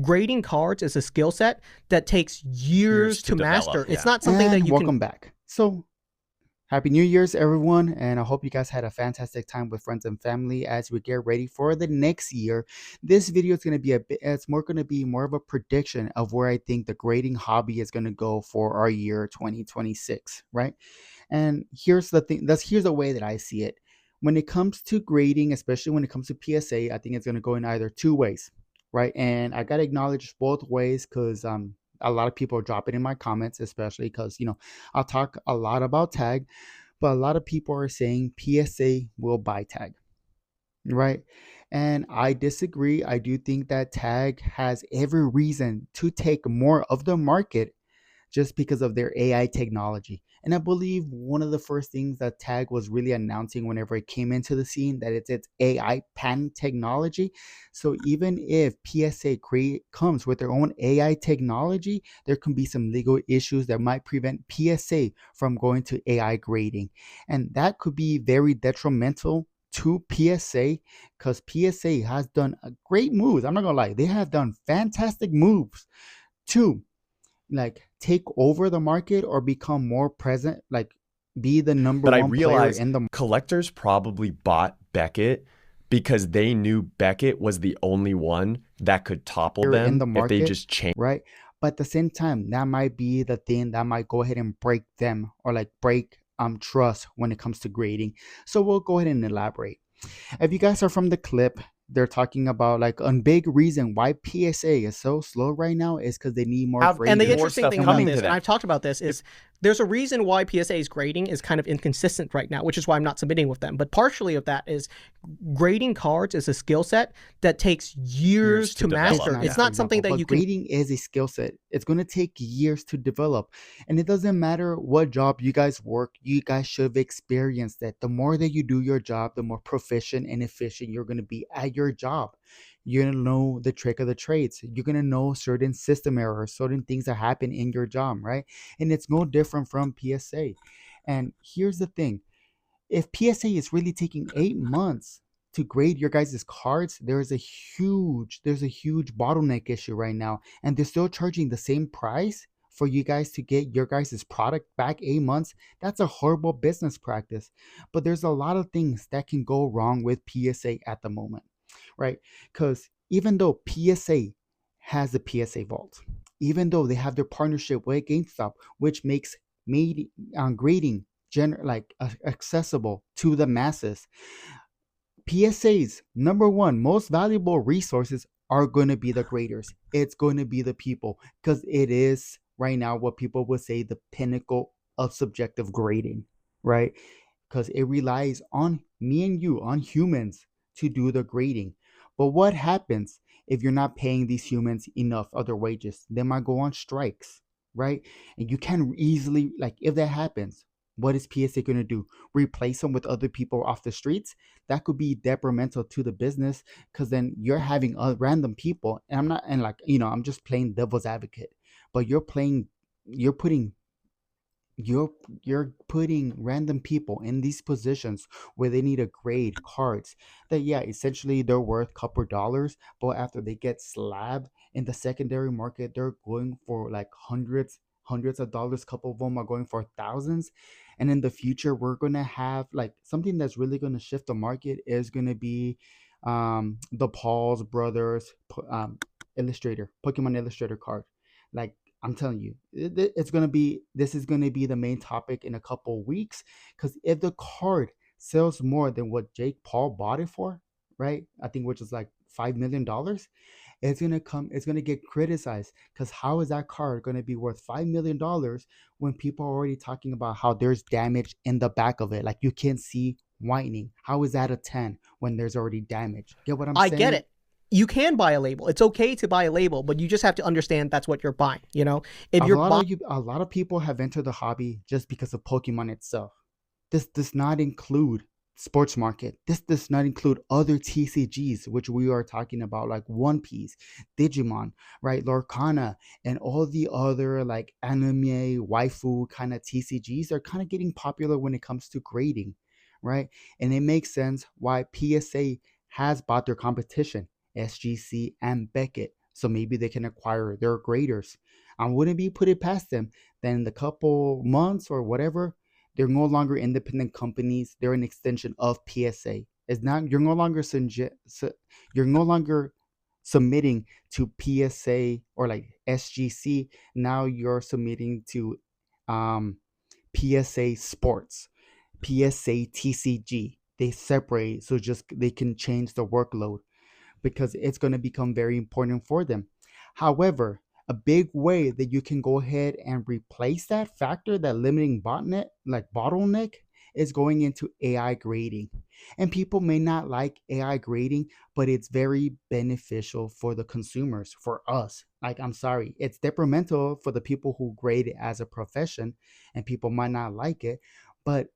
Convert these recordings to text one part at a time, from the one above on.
grading cards is a skill set that takes years to master. develop, It's yeah. not something that And you can. welcome back. So, Happy New Year's, everyone, and I hope you guys had a fantastic time with friends and family as we get ready for the next year. This video is going to be going to be more of a prediction of where I think the grading hobby is going to go for our year 2026, right? And here's the thing, here's the way that I see it. When it comes to grading, especially when it comes to PSA, I think it's going to go in either two ways, right? And I got to acknowledge both ways because a lot of people are dropping in my comments, especially because I'll talk a lot about tag, but a lot of people are saying PSA will buy tag, right? And I disagree. I do think that tag has every reason to take more of the market just because of their AI technology. And I believe one of the first things that Tag was really announcing whenever it came into the scene that it's its AI patent technology. So even if PSA comes with their own AI technology, there can be some legal issues that might prevent PSA from going to AI grading. And that could be very detrimental to PSA because PSA has done a great moves. I'm not gonna lie, they have done fantastic moves to like take over the market or become more present, like be the number But I one player realized in the collectors probably bought Beckett because they knew Beckett was the only one that could topple them if they market, just changed. right? But at the same time, that might be the thing that might go ahead and break them or like break trust when it comes to grading. So we'll go ahead and elaborate. If you guys are from the clip, they're talking about like a big reason why PSA is so slow right now is because they need more And And the graders. interesting thing about this, and I've talked about this, is there's a reason why PSA's grading is kind of inconsistent right now, which is why I'm not submitting with them. But partially of that is grading cards is a skill set that takes years to master. It's not something that you can. Grading is a skill set. It's going to take years to develop. And it doesn't matter what job you guys work, you guys should have experienced that. The more that you do your job, the more proficient and efficient you're going to be at your job. You're going to know the trick of the trades. You're going to know certain system errors, certain things that happen in your job, right? And it's no different from PSA. And here's the thing. If PSA is really taking 8 months to grade your guys' cards, there's a huge bottleneck issue right now. And they're still charging the same price for you guys to get your guys' product back 8 months. That's a horrible business practice. But there's a lot of things that can go wrong with PSA at the moment, right? Because even though PSA has the PSA vault, even though they have their partnership with GameStop, which makes grading accessible to the masses, PSA's number one most valuable resources are going to be the graders. It's going to be the people because it is right now what people would say the pinnacle of subjective grading, right? Because it relies on me and you, on humans, to do the grading. But what happens if you're not paying these humans enough of their wages? They might go on strikes, right? And you can easily, like, if that happens, what is PSA going to do? Replace them with other people off the streets? That could be detrimental to the business because then you're having random people. And I'm not, and like, I'm just playing devil's advocate, but you're putting you're putting random people in these positions where they need to grade cards that, yeah, essentially they're worth a couple dollars, but after they get slabbed in the secondary market, they're going for like hundreds of dollars. A couple of them are going for thousands. And in the future, we're going to have like something that's really going to shift the market is going to be the Paul's brothers Pokemon Illustrator card. Like, I'm telling you, this is gonna be the main topic in a couple of weeks. Because if the card sells more than what Jake Paul bought it for, right? I think which is like $5 million, it's gonna get criticized. Because how is that card gonna be worth $5 million when people are already talking about how there's damage in the back of it? Like you can't see whitening. How is that a 10 when there's already damage? Get what I'm saying? I get it. You can buy a label. It's okay to buy a label, but you just have to understand that's what you're buying. If you're a lot of people have entered the hobby just because of Pokemon itself. This does not include sports market. This does not include other TCGs, which we are talking about, like One Piece, Digimon, right, Lorcana, and all the other like anime waifu kind of TCGs are kind of getting popular when it comes to grading, right? And it makes sense why PSA has bought their competition, SGC and Beckett, So maybe they can acquire their graders. I wouldn't be put it past them. Then in the couple months or whatever, they're no longer independent companies. They're an extension of PSA. It's not you're no longer submitting to PSA or like SGC. Now you're submitting to um, PSA Sports, PSA TCG. They separate so just they can change the workload because it's going to become very important for them. However, a big way that you can go ahead and replace that factor, that limiting botnet, like bottleneck, is going into AI grading. And people may not like AI grading, but it's very beneficial for the consumers, for us. Like, I'm sorry, it's detrimental for the people who grade it as a profession, and people might not like it, but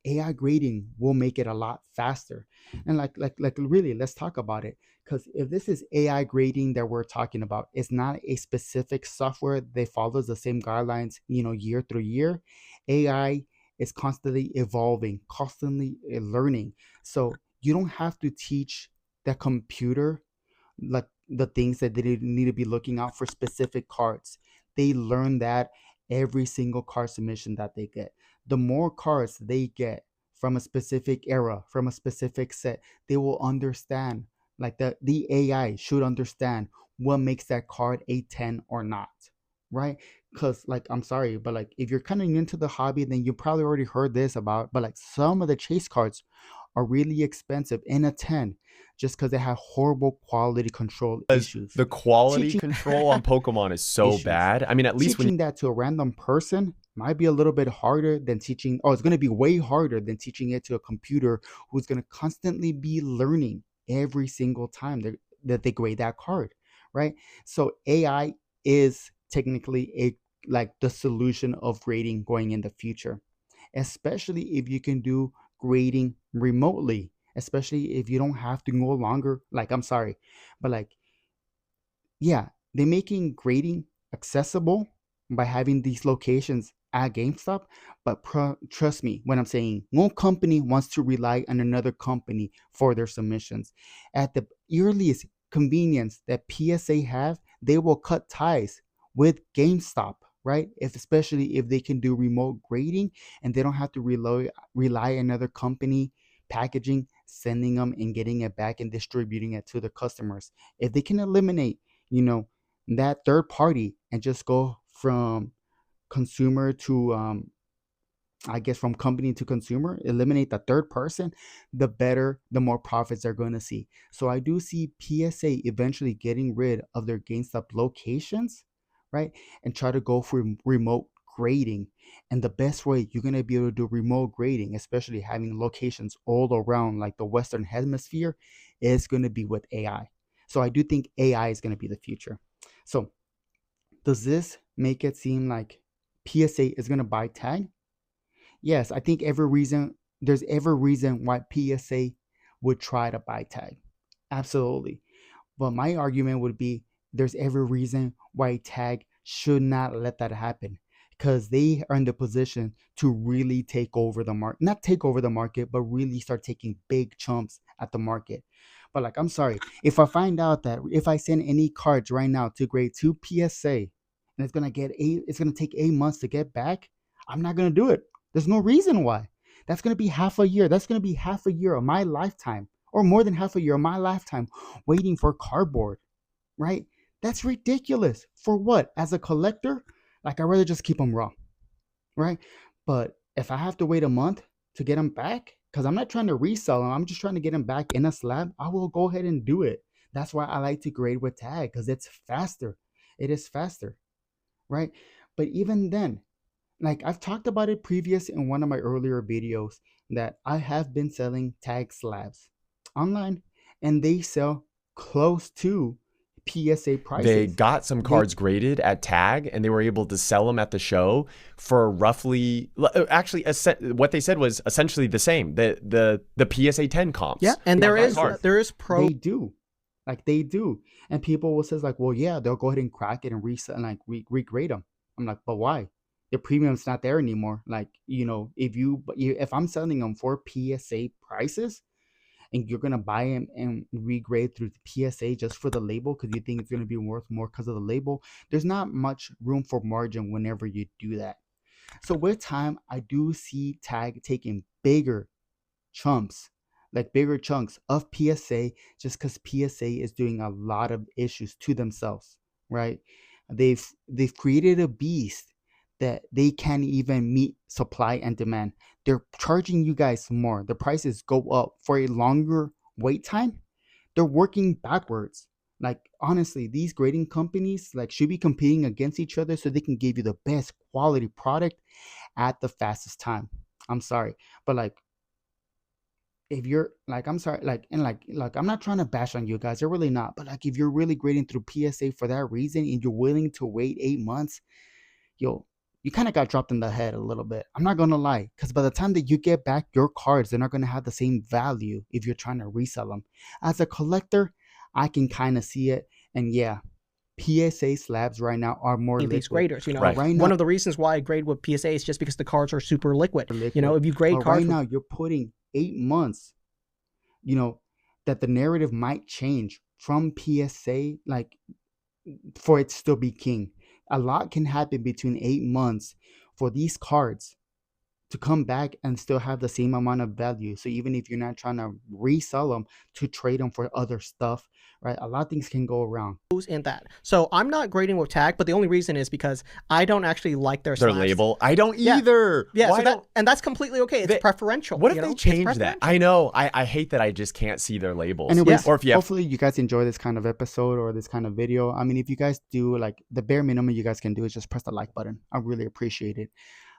AI grading will make it a lot faster. And like really, let's talk about it. Because if this is AI grading that we're talking about, it's not a specific software that follows the same guidelines, year through year. AI is constantly evolving, constantly learning. So you don't have to teach the computer like the things that they need to be looking out for specific cards. They learn that every single card submission that they get. The more cards they get from a specific era, from a specific set, they will understand. Like the AI should understand what makes that card a 10 or not, right? Because like I'm sorry, but like if you're kind of into the hobby, then you probably already heard this about. But like some of the chase cards are really expensive in a 10 just because they have horrible quality control Because issues. the quality Teaching control on Pokemon is so issues. bad. I mean, at least when Teaching that to a random person might be a little bit harder than teaching, it's going to be way harder than teaching it to a computer who's going to constantly be learning every single time that they grade that card, right? So AI is technically like the solution of grading going in the future, especially if you can do grading remotely, especially if you don't have to no longer, like, I'm sorry, but like, yeah, they're making grading accessible by having these locations at GameStop. But trust me when I'm saying no company wants to rely on another company for their submissions. At the earliest convenience that PSA have, they will cut ties with GameStop, right? If especially if they can do remote grading and they don't have to rely another company packaging, sending them and getting it back and distributing it to the customers. If they can eliminate you know that third party and just go from consumer to I guess from company to consumer, eliminate the third person, the better, the more profits they're going to see. So I do see PSA eventually getting rid of their GameStop locations, right, and try to go for remote grading. And the best way you're going to be able to do remote grading, especially having locations all around like the Western Hemisphere, is going to be with AI. So I do think AI is going to be the future. So does this make it seem like PSA is going to buy tag? Yes, I think there's every reason why PSA would try to buy tag. Absolutely. But my argument would be there's every reason why tag should not let that happen because they are in the position to really take over the market, not take over the market, but really start taking big chumps at the market. But like, I'm sorry, if I find out that if I send any cards right now to grade 2 PSA and it's gonna take 8 months to get back, I'm not gonna do it. There's no reason why. That's gonna be half a year. That's gonna be half a year of my lifetime, or more than half a year of my lifetime waiting for cardboard, right? That's ridiculous. For what? As a collector, like I'd rather just keep them raw, right? But if I have to wait a month to get them back, because I'm not trying to resell them, I'm just trying to get them back in a slab, I will go ahead and do it. That's why I like to grade with tag because it's faster. It is faster, right? But even then, like I've talked about it previous in one of my earlier videos that I have been selling tag slabs online and they sell close to PSA they prices. got some They cards graded at tag and they were able to sell them at the show for roughly, actually what they said was essentially the same, the PSA 10 comps. Yeah, and Yeah, there is pro. they do. Like they do. And people will says like, well, yeah, they'll go ahead and crack it and resell and like regrade them. I'm like, but why? The premium's not there anymore. Like, if I'm selling them for PSA prices, and you're gonna buy them and regrade through PSA just for the label because you think it's gonna be worth more because of the label, there's not much room for margin whenever you do that. So with time, I do see Tag taking chunks, bigger chunks of PSA just because PSA is doing a lot of issues to themselves, right? They've created a beast that they can't even meet supply and demand. They're charging you guys more. The prices go up for a longer wait time. They're working backwards. Like honestly, these grading companies should be competing against each other so they can give you the best quality product at the fastest time. I'm sorry, but if you're I'm sorry, I'm not trying to bash on you guys, they're really not. But if you're really grading through PSA for that reason and you're willing to wait 8 months, yo, you kind of got dropped in the head a little bit. I'm not gonna lie, because by the time that you get back your cards, they're not gonna have the same value if you're trying to resell them. As a collector, I can kind of see it, and yeah, PSA slabs right now are more these liquid. graders, you know. Right. Right now, One of the reasons why I grade with PSA is just because the cards are super liquid. liquid. You know, if you grade But cards right now, you're putting 8 months, you know, that the narrative might change from PSA, for it to still be king. A lot can happen between 8 months for these cards to come back and still have the same amount of value. So even if you're not trying to resell them to trade them for other stuff, right? A lot of things can go around. in that. So I'm not grading with Tag, but the only reason is because I don't actually like their Their slabs. label. I don't Yeah. either. Yeah, Why so don't- and that's completely okay. It's preferential. What if you know? they It's change that? preferential. I know. I hate that I just can't see their labels. Anyways, Or if you have hopefully you guys enjoy this kind of episode or this kind of video. I mean, if you guys do, the bare minimum you guys can do is just press the like button. I really appreciate it.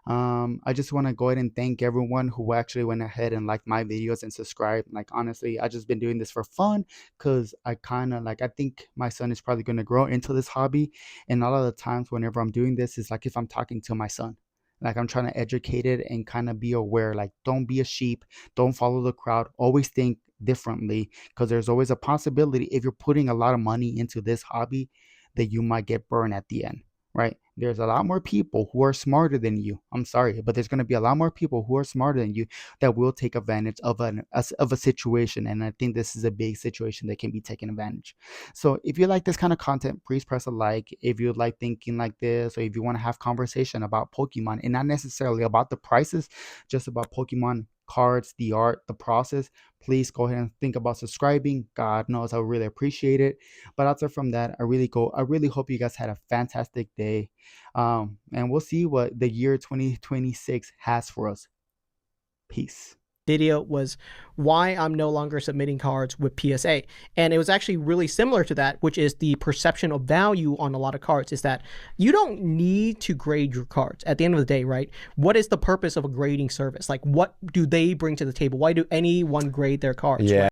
I just want to go ahead and thank everyone who actually went ahead and liked my videos and subscribed. Honestly, I just been doing this for fun because I kind of I think my son is probably going to grow into this hobby, and a lot of the times whenever I'm doing this is if I'm talking to my son, I'm trying to educate it and kind of be aware, don't be a sheep, don't follow the crowd, always think differently, because there's always a possibility if you're putting a lot of money into this hobby that you might get burned at the end, right? There's a lot more people who are smarter than you. I'm sorry, but there's going to be a lot more people who are smarter than you that will take advantage of a situation, and I think this is a big situation that can be taken advantage. So if you like this kind of content, please press a like. If you like thinking like this, or if you want to have conversation about Pokemon and not necessarily about the prices, just about Pokemon cards, the art, the process, please go ahead and think about subscribing. God knows I would really appreciate it. But outside from that, I really hope you guys had a fantastic day. And we'll see what the year 2026 has for us. Peace. Video was why I'm no longer submitting cards with PSA. And it was actually really similar to that, which is the perception of value on a lot of cards is that you don't need to grade your cards at the end of the day, right? What is the purpose of a grading service? What do they bring to the table? Why do anyone grade their cards? Yeah.